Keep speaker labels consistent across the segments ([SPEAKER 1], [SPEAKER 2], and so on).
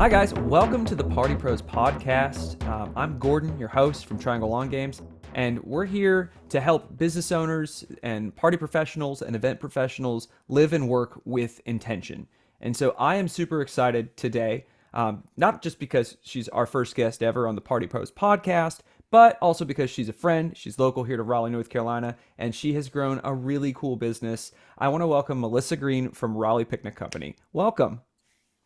[SPEAKER 1] Hi guys, welcome to the Party Pros podcast. I'm Gordon, your host from Triangle Lawn Games, and we're here to help business owners and party professionals and event professionals live and work with intention. And so I am super excited today, not just because she's our first guest ever on the Party Pros podcast, but also because she's a friend. She's local here to Raleigh, North Carolina, and she has grown a really cool business. I want to welcome Melissa Green from Raleigh Picnic Company. Welcome.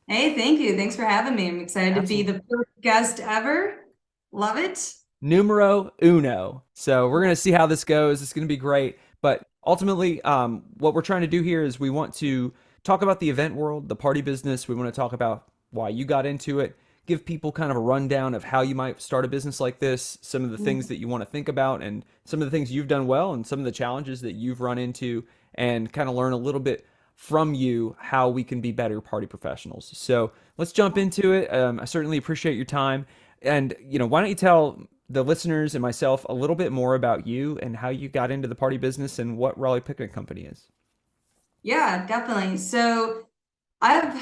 [SPEAKER 2] Hey, thank you. Thanks for having me. I'm excited to be
[SPEAKER 1] Absolutely.
[SPEAKER 2] the first guest ever. Love it.
[SPEAKER 1] Numero uno. So we're going to see how this goes. It's going to be great. But ultimately, what we're trying to do here is we want to talk about the event world, the party business. We want to talk about why you got into it, give people kind of a rundown of how you might start a business like this, some of the things that you want to think about, and some of the things you've done well, and some of the challenges that you've run into, and kind of learn a little bit from you how we can be better party professionals. So let's jump into it. I certainly appreciate your time. And, why don't you tell the listeners and myself a little bit more about you and how you got into the party business and what Raleigh Picnic Company is?
[SPEAKER 2] Yeah, definitely. So I've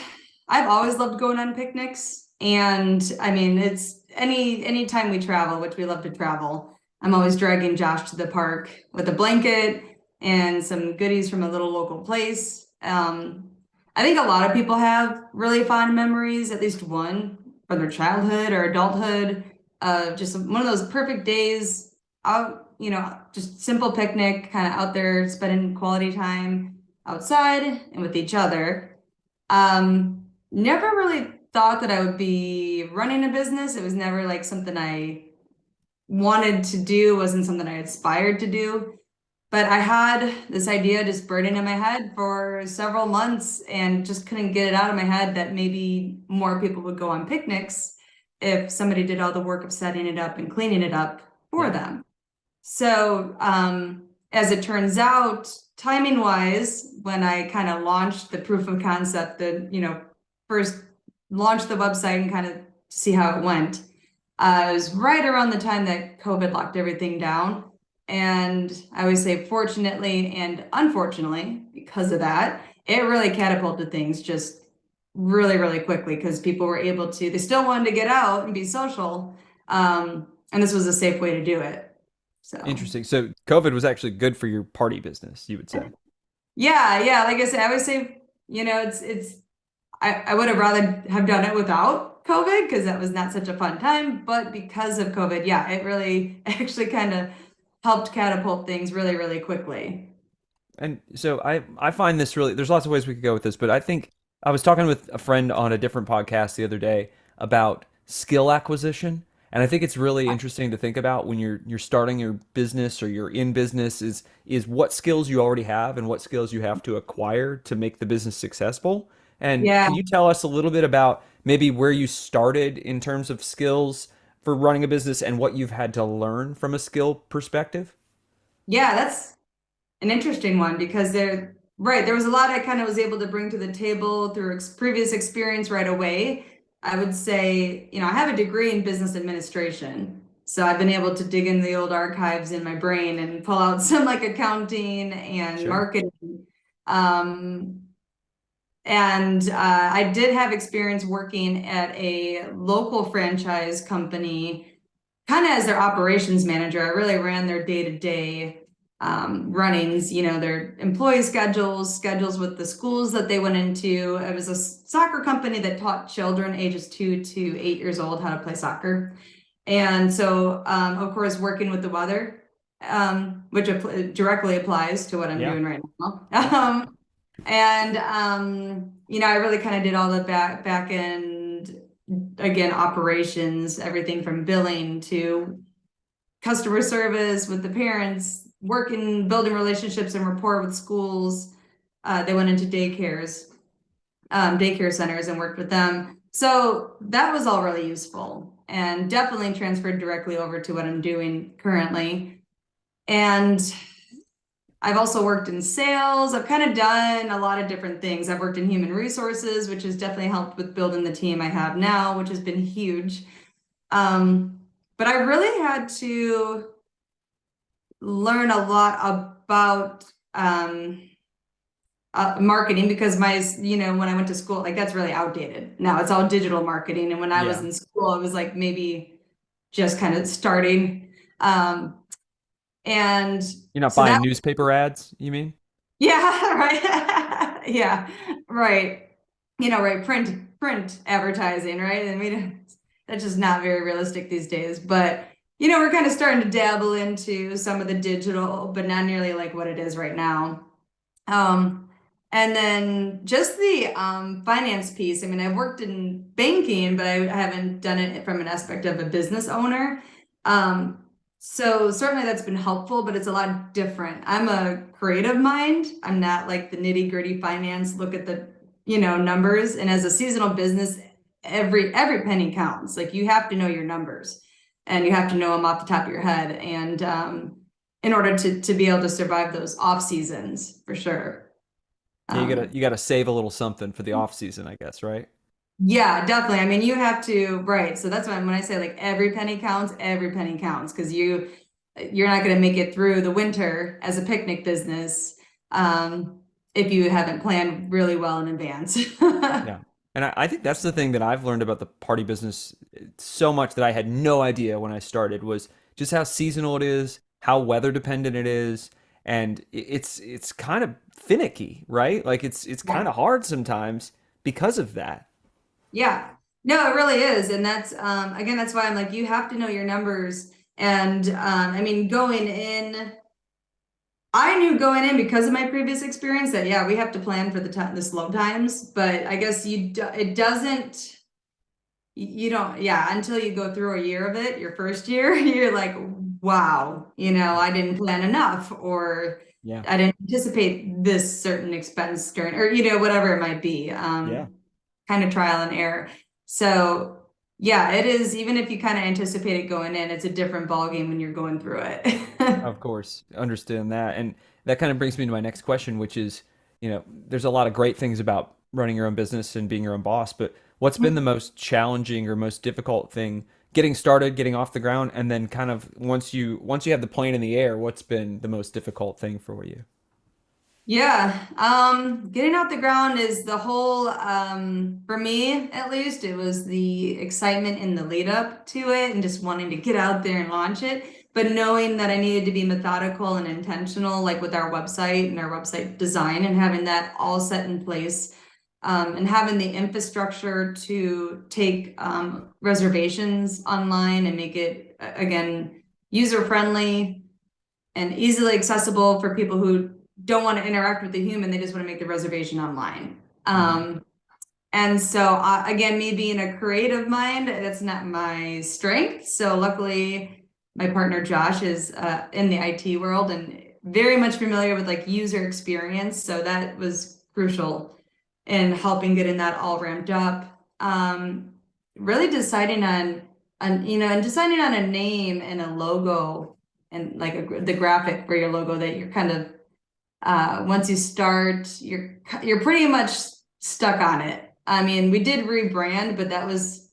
[SPEAKER 2] I've always loved going on picnics, and I mean it's any time we travel, which we love to travel. I'm always dragging Josh to the park with a blanket and some goodies from a little local place. I think a lot of people have really fond memories, at least one from their childhood or adulthood, of just one of those perfect days out, just simple picnic, kind of out there spending quality time outside and with each other. Never really thought that I would be running a business. It was never like something I wanted to do, wasn't something I aspired to do. But I had this idea just burning in my head for several months and just couldn't get it out of my head that maybe more people would go on picnics if somebody did all the work of setting it up and cleaning it up for
[SPEAKER 1] Yeah.
[SPEAKER 2] them. So, as it turns out, timing wise, when I kind of launched the proof of concept, first launched the website and kind of see how it went, it was right around the time that COVID locked everything down. And I always say, fortunately and unfortunately, because of that, it really catapulted things just really, really quickly because people were able to, they still wanted to get out and be social. And this was a safe way to do it. So,
[SPEAKER 1] Interesting. So COVID was actually good for your party business, you would say.
[SPEAKER 2] yeah, yeah. Like I said, I always say, I would have rather have done it without COVID because that was not such a fun time. But because of COVID, yeah, it really actually kind of helped catapult things really, really quickly.
[SPEAKER 1] And so I find this really, there's lots of ways we could go with this, but I think I was talking with a friend on a different podcast the other day about skill acquisition. And I think it's really interesting to think about when you're starting your business or you're in business is what skills you already have and what skills you have to acquire to make the business successful. And
[SPEAKER 2] Yeah.
[SPEAKER 1] can you tell us a little bit about maybe where you started in terms of skills for running a business and what you've had to learn from a skill perspective?
[SPEAKER 2] Yeah, that's an interesting one because right, there was a lot I kind of was able to bring to the table through previous experience right away. I would say, I have a degree in business administration. So I've been able to dig into the old archives in my brain and pull out some like accounting and
[SPEAKER 1] Sure.
[SPEAKER 2] marketing. Um, and I did have experience working at a local franchise company, kind of as their operations manager. I really ran their day-to-day runnings, their employee schedules with the schools that they went into. It was a soccer company that taught children ages 2 to 8 years old how to play soccer. And so, of course, working with the weather, which directly applies to what I'm
[SPEAKER 1] Yeah.
[SPEAKER 2] doing right now.
[SPEAKER 1] Yeah.
[SPEAKER 2] And I really kind of did all the back end, again, operations, everything from billing to customer service with the parents, working, building relationships and rapport with schools. They went into daycare centers and worked with them. So that was all really useful and definitely transferred directly over to what I'm doing currently. And I've also worked in sales. I've kind of done a lot of different things. I've worked in human resources, which has definitely helped with building the team I have now, which has been huge. But I really had to learn a lot about marketing because when I went to school, like that's really outdated. Now it's all digital marketing. And when I was
[SPEAKER 1] Yeah.
[SPEAKER 2] in school, it was like maybe just kind of starting. And
[SPEAKER 1] You're not
[SPEAKER 2] so that,
[SPEAKER 1] buying newspaper ads, you mean?
[SPEAKER 2] yeah, right. Yeah, right. Right. Print advertising, right? I mean, that's just not very realistic these days. But, we're kind of starting to dabble into some of the digital, but not nearly like what it is right now. Um, and then just the finance piece. I mean, I've worked in banking, but I haven't done it from an aspect of a business owner. Um, so certainly that's been helpful, but it's a lot different. I'm a creative mind. I'm not like the nitty-gritty finance, look at the, numbers. And as a seasonal business, every penny counts. Like you have to know your numbers and you have to know them off the top of your head. And in order to be able to survive those off seasons for sure.
[SPEAKER 1] Yeah,
[SPEAKER 2] Um,
[SPEAKER 1] you gotta save a little something for the off season, I guess, right?
[SPEAKER 2] yeah, definitely. I mean, you have to, right. So that's why when I say like every penny counts because you're not going to make it through the winter as a picnic business um, if you haven't planned really well in advance.
[SPEAKER 1] Yeah. And I think that's the thing that I've learned about the party business so much that I had no idea when I started was just how seasonal it is, how weather dependent it is, and it's kind of finicky, right? Like it's kind
[SPEAKER 2] Yeah.
[SPEAKER 1] of hard sometimes because of that.
[SPEAKER 2] Yeah. No, it really is. And that's again, that's why I'm like, you have to know your numbers. And I mean, going in, I knew going in because of my previous experience that yeah, we have to plan for the slow times, but I guess it doesn't you don't yeah, until you go through a year of it, your first year, you're like, wow, I didn't plan enough or
[SPEAKER 1] Yeah.
[SPEAKER 2] I didn't anticipate this certain expense during or whatever it might be.
[SPEAKER 1] Yeah.
[SPEAKER 2] Kind of trial and error. So yeah, it is even if you kind of anticipate it going in, it's a different ballgame when you're going through it.
[SPEAKER 1] Of course, understand that. And that kind of brings me to my next question, which is, there's a lot of great things about running your own business and being your own boss, but what's been the most challenging or most difficult thing getting started, getting off the ground, and then kind of once you have the plane in the air, what's been the most difficult thing for you?
[SPEAKER 2] Yeah, getting out the ground is the whole, for me at least, it was the excitement in the lead up to it and just wanting to get out there and launch it, but knowing that I needed to be methodical and intentional, like with our website and our website design and having that all set in place, and having the infrastructure to take reservations online and make it, again, user friendly and easily accessible for people who don't want to interact with the human. They just want to make the reservation online.
[SPEAKER 1] Hmm.
[SPEAKER 2] And so, again, me being a creative mind, that's not my strength. So, luckily, my partner Josh is in the IT world and very much familiar with like user experience. So, that was crucial in helping getting that all ramped up. Really deciding and deciding on a name and a logo and like the graphic for your logo that you're kind of once you start, you're pretty much stuck on it. I mean, we did rebrand, but that was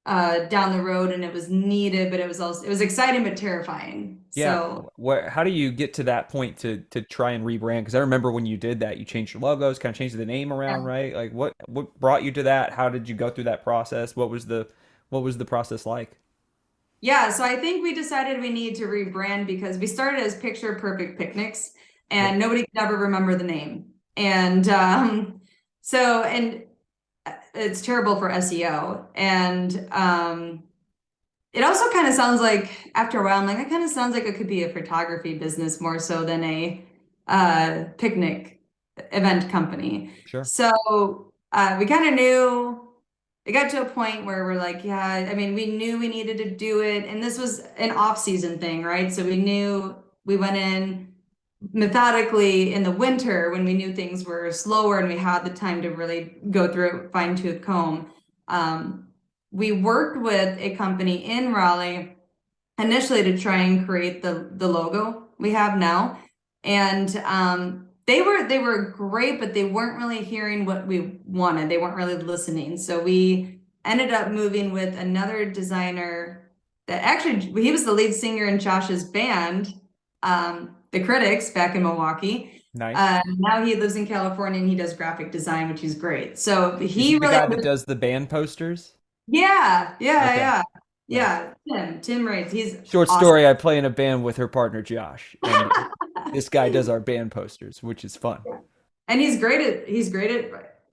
[SPEAKER 2] down the road and it was needed, but it was exciting but terrifying.
[SPEAKER 1] Yeah.
[SPEAKER 2] So
[SPEAKER 1] How do you get to that point to try and rebrand? Because I remember when you did that, you changed your logos, kind of changed the name around,
[SPEAKER 2] yeah.
[SPEAKER 1] right? Like what brought you to that? How did you go through that process? What was the process like?
[SPEAKER 2] Yeah, so I think we decided we need to rebrand because we started as Picture Perfect Picnics
[SPEAKER 1] Yep.
[SPEAKER 2] and nobody could ever remember the name. And and it's terrible for SEO. And it also kind of sounds like after a while, I'm like, that kind of sounds like it could be a photography business more so than a picnic event company.
[SPEAKER 1] Sure.
[SPEAKER 2] So we kind of knew it got to a point where we're like, yeah, I mean, we knew we needed to do it. And this was an off-season thing, right? So we knew we went in methodically in the winter when we knew things were slower and we had the time to really go through it, fine-tooth comb. Um, we worked with a company in Raleigh initially to try and create the logo we have now. And they were great, but they weren't really hearing what we wanted. They weren't really listening. So we ended up moving with another designer that actually he was the lead singer in Josh's band. the Critics back in Milwaukee.
[SPEAKER 1] Nice.
[SPEAKER 2] Now he lives in California and he does graphic design, which is great. So
[SPEAKER 1] Is he
[SPEAKER 2] he
[SPEAKER 1] the
[SPEAKER 2] really,
[SPEAKER 1] guy that does the band posters?
[SPEAKER 2] yeah, yeah,
[SPEAKER 1] Okay,
[SPEAKER 2] yeah,
[SPEAKER 1] nice.
[SPEAKER 2] yeah. Tim Raines, he's
[SPEAKER 1] Short
[SPEAKER 2] awesome.
[SPEAKER 1] story, I play in a band with her partner Josh, and this guy does our band posters, which is fun.
[SPEAKER 2] And he's great at,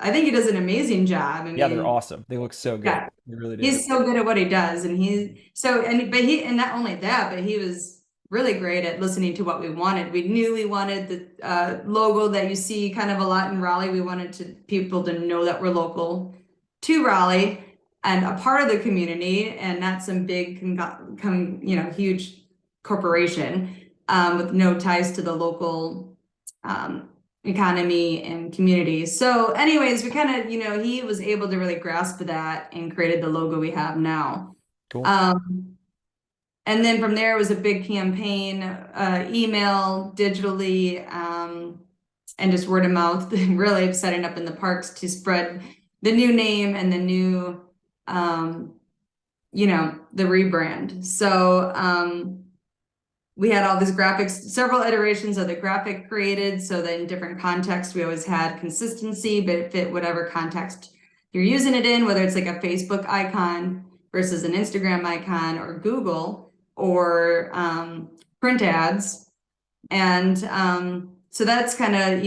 [SPEAKER 2] I think he does an amazing job. I
[SPEAKER 1] Yeah, they're
[SPEAKER 2] mean,
[SPEAKER 1] awesome. They look so good.
[SPEAKER 2] yeah,
[SPEAKER 1] They really do.
[SPEAKER 2] he's so good at what he does. And and not only that, but he was really great at listening to what we wanted. We knew we wanted the logo that you see kind of a lot in Raleigh. We wanted people to know that we're local to Raleigh and a part of the community and not some big, huge corporation with no ties to the local economy and community. So anyways, we kind of, he was able to really grasp that and created the logo we have now.
[SPEAKER 1] Cool.
[SPEAKER 2] And then from there it was a big campaign, email, digitally, and just word of mouth, really setting up in the parks to spread the new name and the new, the rebrand. So we had all these graphics, several iterations of the graphic created so that in different contexts, we always had consistency, but it fit whatever context you're using it in, whether it's like a Facebook icon versus an Instagram icon or Google or print ads. And so that's kind of,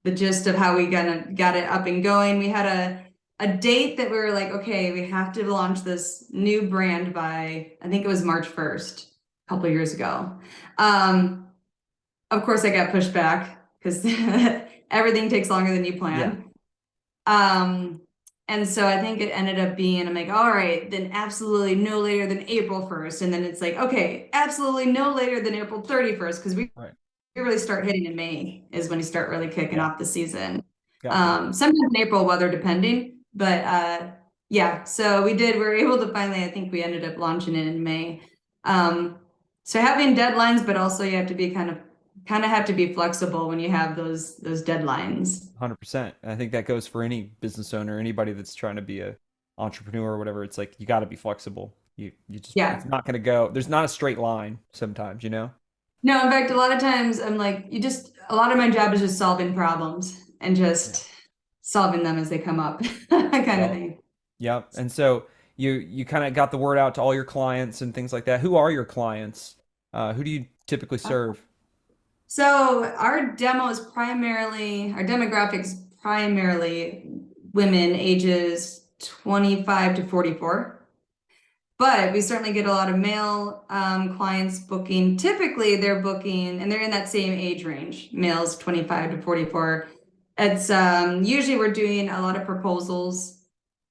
[SPEAKER 2] the gist of how we got it up and going. We had a date that we were like, okay, we have to launch this new brand by, I think it was March 1st, a couple of years ago. Of course, I got pushed back because everything takes longer than you
[SPEAKER 1] Yeah.
[SPEAKER 2] plan. And so I think it ended up being, I'm like, all right, then absolutely no later than April 1st. And then it's like, okay, absolutely no later than April 31st, because we
[SPEAKER 1] Right.
[SPEAKER 2] really start hitting in May is when you start really kicking
[SPEAKER 1] Yeah.
[SPEAKER 2] off the season.
[SPEAKER 1] Gotcha.
[SPEAKER 2] Sometimes in April, weather depending, but yeah, so we were able to finally, I think we ended up launching it in May. So having deadlines, but also you have to be kind of have to be flexible when you have those deadlines.
[SPEAKER 1] 100%. And I think that goes for any business owner, anybody that's trying to be a entrepreneur or whatever. It's like you got to be flexible. You just it's
[SPEAKER 2] Yeah.
[SPEAKER 1] not going to go. There's not a straight line sometimes, you know?
[SPEAKER 2] No, in fact, a lot of times I'm like, a lot of my job is just solving problems and
[SPEAKER 1] Yeah.
[SPEAKER 2] just solving them as they come up, kind of
[SPEAKER 1] Yep.
[SPEAKER 2] thing.
[SPEAKER 1] Yep. And so you kind of got the word out to all your clients and things like that. Who are your clients? Who do you typically serve?
[SPEAKER 2] So our demographics primarily women ages 25 to 44. But we certainly get a lot of male clients booking. Typically, they're booking, and they're in that same age range, males 25 to 44. It's usually we're doing a lot of proposals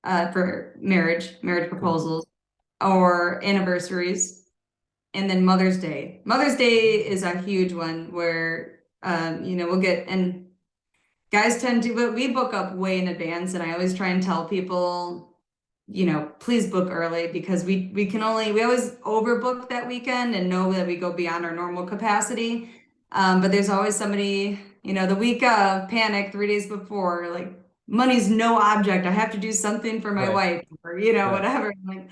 [SPEAKER 2] for marriage
[SPEAKER 1] Cool.
[SPEAKER 2] proposals or anniversaries, and then Mother's Day. Mother's Day is a huge one where we'll get and guys tend to, but we book up way in advance, and I always try and tell people, please book early because we always overbook that weekend and know that we go beyond our normal capacity. But there's always somebody, the week of panic 3 days before, like money's no object. I have to do something for my
[SPEAKER 1] Right.
[SPEAKER 2] wife or,
[SPEAKER 1] Right.
[SPEAKER 2] whatever. I'm like,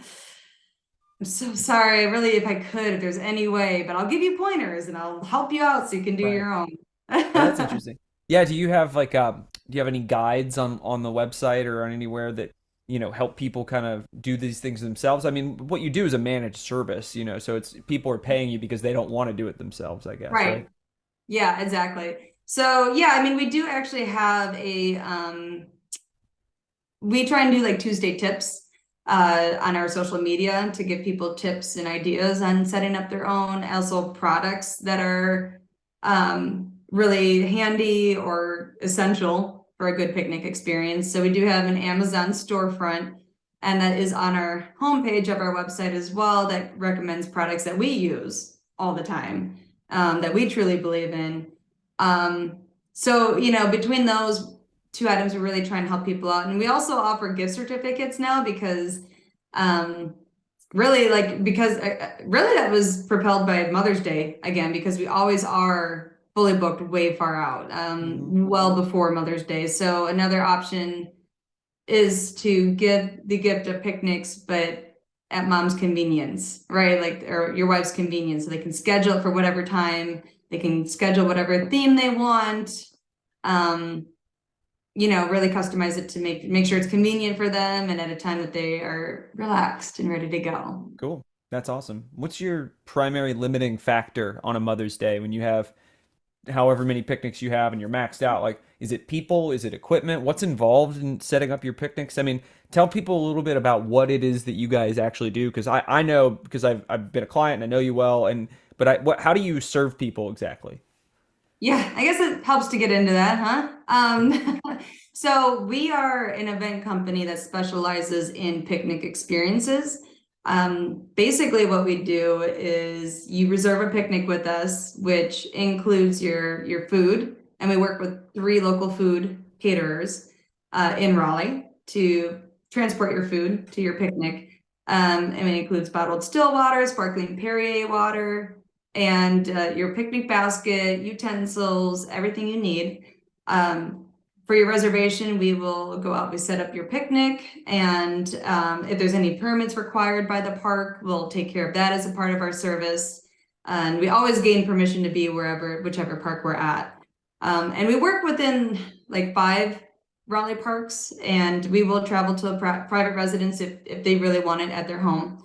[SPEAKER 2] I'm so sorry. Really, if I could, if there's any way, but I'll give you pointers and I'll help you out so you can do
[SPEAKER 1] Right.
[SPEAKER 2] your own.
[SPEAKER 1] Yeah, that's interesting. Yeah, do you have like do you have any guides on the website or on anywhere that, help people kind of do these things themselves? I mean, what you do is a managed service, so it's people are paying you because they don't want to do it themselves, I guess, right?
[SPEAKER 2] Right. Yeah, exactly. So yeah, I mean, we do actually have we try and do like Tuesday tips on our social media to give people tips and ideas on setting up their own, also products that are really handy or essential for a good picnic experience. So we do have an Amazon storefront, and that is on our homepage of our website as well, that recommends products that we use all the time, that we truly believe in. So, between those two items, we really try and help people out. And we also offer gift certificates now because really that was propelled by Mother's Day again, because we always are fully booked way far out,
[SPEAKER 1] Hmm.
[SPEAKER 2] well before Mother's Day. So another option is to give the gift of picnics, but at mom's convenience, right? Like, or your wife's convenience. So they can schedule it for whatever time, they can schedule whatever theme they want. Um, really customize it to make sure it's convenient for them and at a time that they are relaxed and ready to go.
[SPEAKER 1] Cool. That's awesome. What's your primary limiting factor on a Mother's Day when you have however many picnics you have and you're maxed out? Like, is it people? Is it equipment? What's involved in setting up your picnics? I mean, tell people a little bit about what it is that you guys actually do, because I know because I've been a client and I know you well, and but how do you serve people exactly?
[SPEAKER 2] Yeah, I guess it helps to get into that, huh? So we are an event company that specializes in picnic experiences. Basically what we do is you reserve a picnic with us, which includes your food, and we work with 3 local food caterers in Raleigh to transport your food to your picnic. And it includes bottled still water, sparkling Perrier water, and your picnic basket, utensils, everything you need. For your reservation, we will go out, we set up your picnic, and if there's any permits required by the park, we'll take care of that as a part of our service. And we always gain permission to be whichever park we're at. And we work within like 5 Raleigh parks, and we will travel to a private residence if they really want it at their home.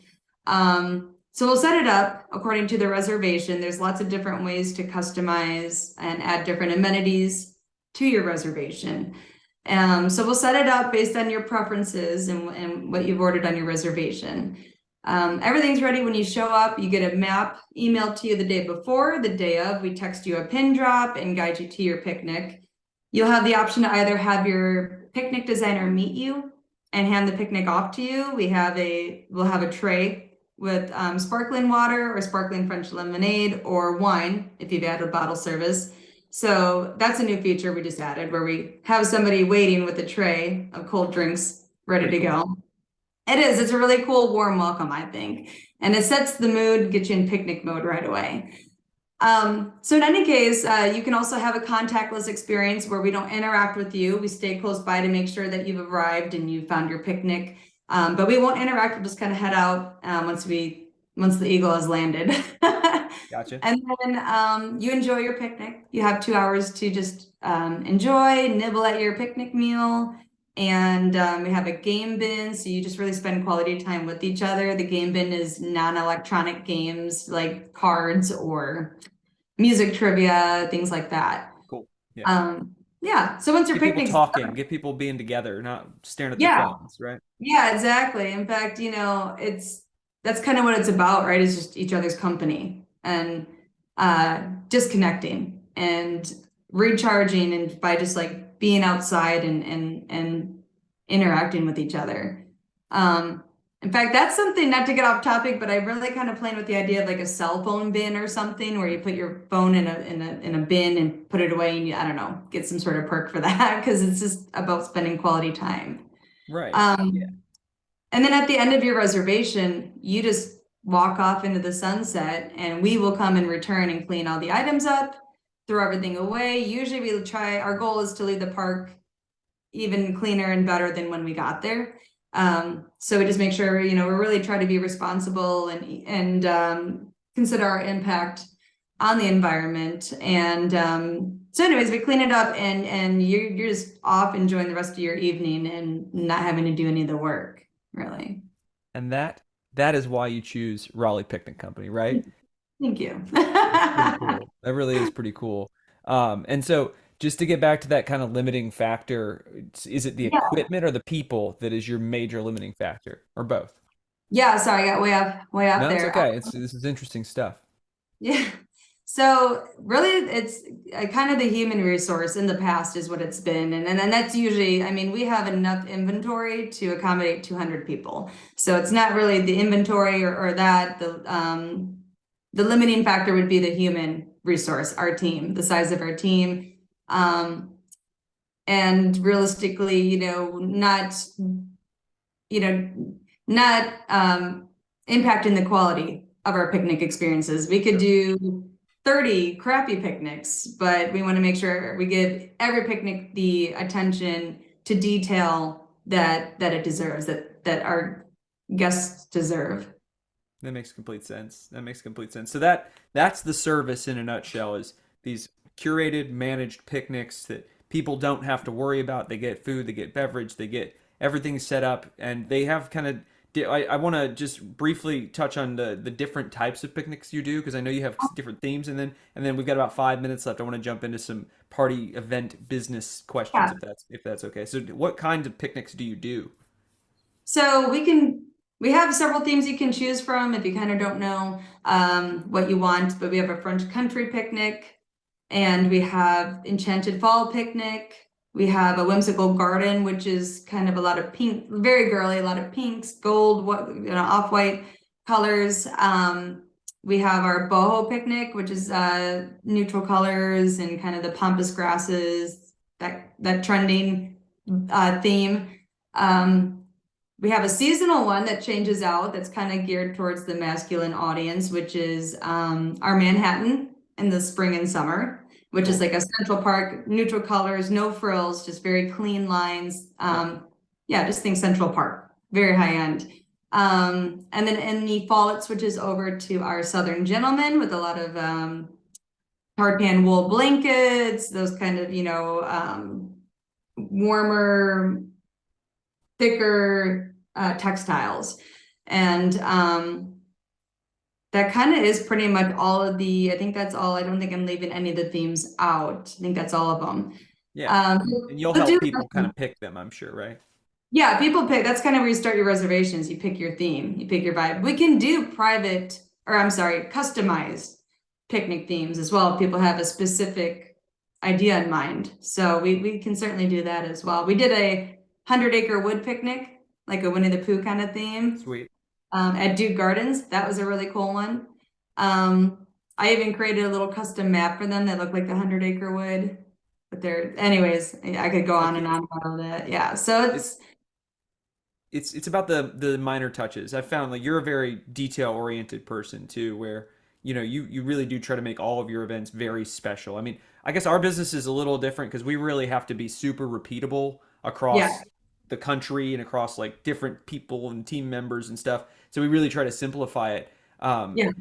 [SPEAKER 2] So we'll set it up according to the reservation. There's lots of different ways to customize and add different amenities to your reservation. So we'll set it up based on your preferences and what you've ordered on your reservation. Everything's ready when you show up. You get a map emailed to you the day before, the day of. We text you a pin drop and guide you to your picnic. You'll have the option to either have your picnic designer meet you and hand the picnic off to you. We'll have a tray with sparkling water or sparkling French lemonade or wine if you've added bottle service. So that's a new feature we just added, where we have somebody waiting with a tray of cold drinks ready
[SPEAKER 1] Pretty
[SPEAKER 2] to
[SPEAKER 1] cool.
[SPEAKER 2] go. It's a really cool, warm welcome, I think. And it sets the mood, gets you in picnic mode right away. So in any case, you can also have a contactless experience where we don't interact with you. We stay close by to make sure that you've arrived and you found your picnic. But we won't interact. We'll just kind of head out once the eagle has landed.
[SPEAKER 1] Gotcha.
[SPEAKER 2] And then you enjoy your picnic. You have 2 hours to just enjoy, nibble at your picnic meal. And we have a game bin, so you just really spend quality time with each other. The game bin is non-electronic games like cards or music trivia, things like that.
[SPEAKER 1] Cool. Yeah.
[SPEAKER 2] Yeah, so once your
[SPEAKER 1] Get people
[SPEAKER 2] picnic's
[SPEAKER 1] talking,
[SPEAKER 2] done,
[SPEAKER 1] get people being together, not staring at their
[SPEAKER 2] yeah,
[SPEAKER 1] phones, right?
[SPEAKER 2] yeah, exactly. In fact, that's kind of what it's about, right? It's just each other's company and disconnecting and recharging, and by just like being outside and interacting with each other. In fact, that's something, not to get off topic, but I really kind of playing with the idea of like a cell phone bin or something, where you put your phone in a bin and put it away, and I don't know, get some sort of perk for that, because it's just about spending quality time.
[SPEAKER 1] Right. Yeah.
[SPEAKER 2] Um, and then at the end of your reservation, you just walk off into the sunset, and we will come and return and clean all the items up, throw everything away. Usually our goal is to leave the park even cleaner and better than when we got there. So we just make sure, we're really trying to be responsible and consider our impact on the environment. And so anyways, we clean it up, and you're just off enjoying the rest of your evening and not having to do any of the work, really.
[SPEAKER 1] And that is why you choose Raleigh Picnic Company, right?
[SPEAKER 2] Thank you.
[SPEAKER 1] That's pretty cool. That really is pretty cool. And so just to get back to that kind of limiting factor, is it the
[SPEAKER 2] Yeah.
[SPEAKER 1] equipment or the people that is your major limiting factor, or both?
[SPEAKER 2] Yeah, sorry, I got way off
[SPEAKER 1] No, it's
[SPEAKER 2] there.
[SPEAKER 1] okay. This is interesting stuff.
[SPEAKER 2] Yeah. So really, it's kind of the human resource in the past is what it's been. And then that's usually, I mean, we have enough inventory to accommodate 200 people. So it's not really the inventory or that. The limiting factor would be the human resource, our team, the size of our team. And realistically, you know, not impacting the quality of our picnic experiences. We could
[SPEAKER 1] Sure.
[SPEAKER 2] do 30 crappy picnics, but we want to make sure we give every picnic the attention to detail that it deserves, that our guests deserve.
[SPEAKER 1] That makes complete sense. That makes complete sense. So that's the service in a nutshell is these curated, managed picnics that people don't have to worry about. They get food, they get beverage, they get everything set up, and they have kind of. I want to just briefly touch on the different types of picnics you do because I know you have different themes, and then we've got about 5 minutes left. I want to jump into some party event business questions
[SPEAKER 2] Yeah.
[SPEAKER 1] if that's okay. So, what kinds of picnics do you do?
[SPEAKER 2] So we have several themes you can choose from if you kind of don't know what you want, but we have a French country picnic and we have enchanted fall picnic. We have a whimsical garden, which is kind of a lot of pink, very girly, a lot of pinks, gold, off-white colors. We have our boho picnic, which is neutral colors and kind of the pampas grasses, that trending theme. We have a seasonal one that changes out that's kind of geared towards the masculine audience, which is our Manhattan in the spring and summer, which is
[SPEAKER 1] Cool.
[SPEAKER 2] like a Central Park, neutral colors, no frills, just very clean lines.
[SPEAKER 1] Yep.
[SPEAKER 2] Yeah, just think Central Park, very high end. And then in the fall, it switches over to our Southern Gentleman with a lot of tartan wool blankets, those kind of, warmer, thicker textiles. And that kind of is pretty much all of I think that's all. I don't think I'm leaving any of the themes out. I think that's all of them.
[SPEAKER 1] Yeah.
[SPEAKER 2] Um,
[SPEAKER 1] And you'll
[SPEAKER 2] so
[SPEAKER 1] help
[SPEAKER 2] do
[SPEAKER 1] people kind of pick them, I'm sure, right?
[SPEAKER 2] Yeah, people pick. That's kind of where you start your reservations. You pick your theme, you pick your vibe. We can do private, or I'm sorry, customized picnic themes as well if people have a specific idea in mind. So we can certainly do that as well. We did a 100-acre wood picnic, like a Winnie the Pooh kind of theme,
[SPEAKER 1] Sweet.
[SPEAKER 2] at Duke Gardens. That was a really cool one. I even created a little custom map for them that looked like the 100-acre wood. But anyways, I could go
[SPEAKER 1] Heck
[SPEAKER 2] on and
[SPEAKER 1] yeah.
[SPEAKER 2] on about that. Yeah, so
[SPEAKER 1] It's it's about the minor touches. I found like you're a very detail oriented person too, where you really do try to make all of your events very special. I mean, I guess our business is a little different because we really have to be super repeatable
[SPEAKER 2] yeah,
[SPEAKER 1] across the country and across like different people and team members and stuff. So we really try to simplify it. Um,
[SPEAKER 2] yeah.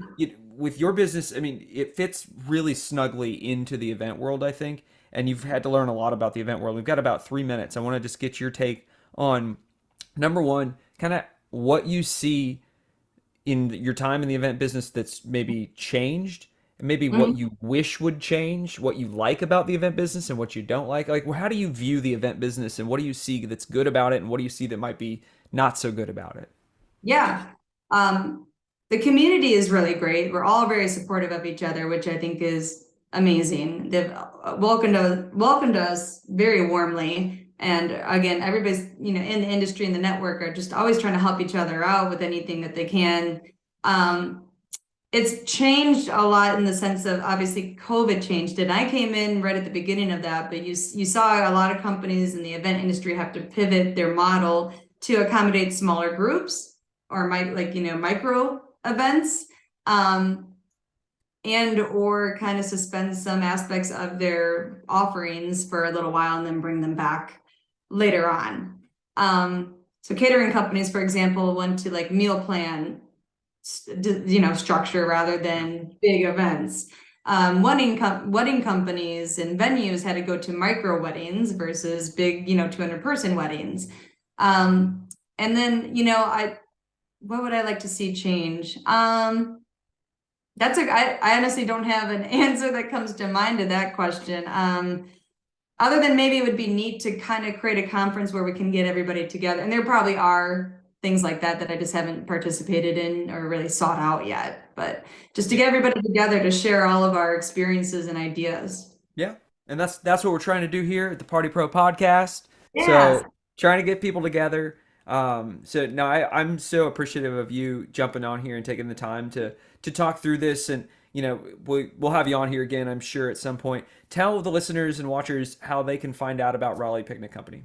[SPEAKER 1] with your business, I mean, it fits really snugly into the event world, I think. And you've had to learn a lot about the event world. We've got about 3 minutes. I want to just get your take on number one, kind of what you see in your time in the event business that's maybe changed, and maybe what
[SPEAKER 2] Mhm.
[SPEAKER 1] you wish would change, what you like about the event business and what you don't like. Like, how do you view the event business and what do you see that's good about it and what do you see that might be not so good about it?
[SPEAKER 2] Yeah. Um, the community is really great. We're all very supportive of each other, which I think is amazing. They've welcomed us very warmly. And again, everybody's, in the industry and the network are just always trying to help each other out with anything that they can. Um, it's changed a lot in the sense of obviously COVID changed it. I came in right at the beginning of that, but you saw a lot of companies in the event industry have to pivot their model to accommodate smaller groups or micro events, and or kind of suspend some aspects of their offerings for a little while and then bring them back later on. So catering companies, for example, went to like meal plan structure rather
[SPEAKER 1] Yeah.
[SPEAKER 2] than big events. Wedding companies and venues had to go to micro weddings versus big, 200-person weddings. And then, what would I like to see change? I honestly don't have an answer that comes to mind to that question. Other than maybe it would be neat to kind of create a conference where we can get everybody together. And there probably are things like that I just haven't participated in or really sought out yet. But just to
[SPEAKER 1] Yeah.
[SPEAKER 2] get everybody together to share all of our experiences and ideas.
[SPEAKER 1] Yeah. And that's what we're trying to do here at the Party Pro podcast.
[SPEAKER 2] Yeah.
[SPEAKER 1] So trying to get people together. So no, I'm so appreciative of you jumping on here and taking the time to talk through this. And we'll have you on here again, I'm sure, at some point. Tell the listeners and watchers how they can find out about Raleigh Picnic Company.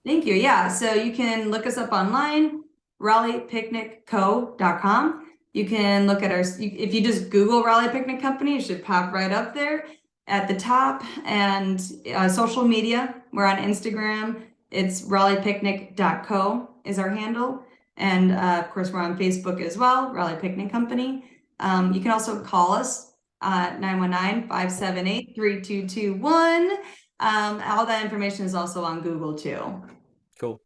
[SPEAKER 2] Thank you. Yeah. So you can look us up online, RaleighPicnicCo.com. You can look at if you just Google Raleigh Picnic Company, it should pop right up there at the top. And social media, we're on Instagram. It's RaleighPicnic.co is our handle. And of course, we're on Facebook as well, Raleigh Picnic Company. You can also call us 919-578-3221. All that information is also on Google too.
[SPEAKER 1] Cool.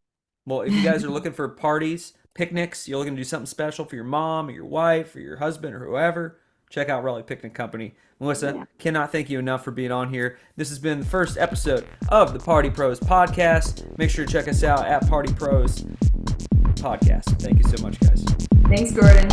[SPEAKER 1] Well, if you guys are looking for parties, picnics, you're looking to do something special for your mom or your wife or your husband or whoever, check out Raleigh Picnic Company. Melissa,
[SPEAKER 2] Yeah.
[SPEAKER 1] cannot thank you enough for being on here. This has been the first episode of the Party Pros podcast. Make sure to check us out at Party Pros Podcast. Thank you so much, guys.
[SPEAKER 2] Thanks, Gordon.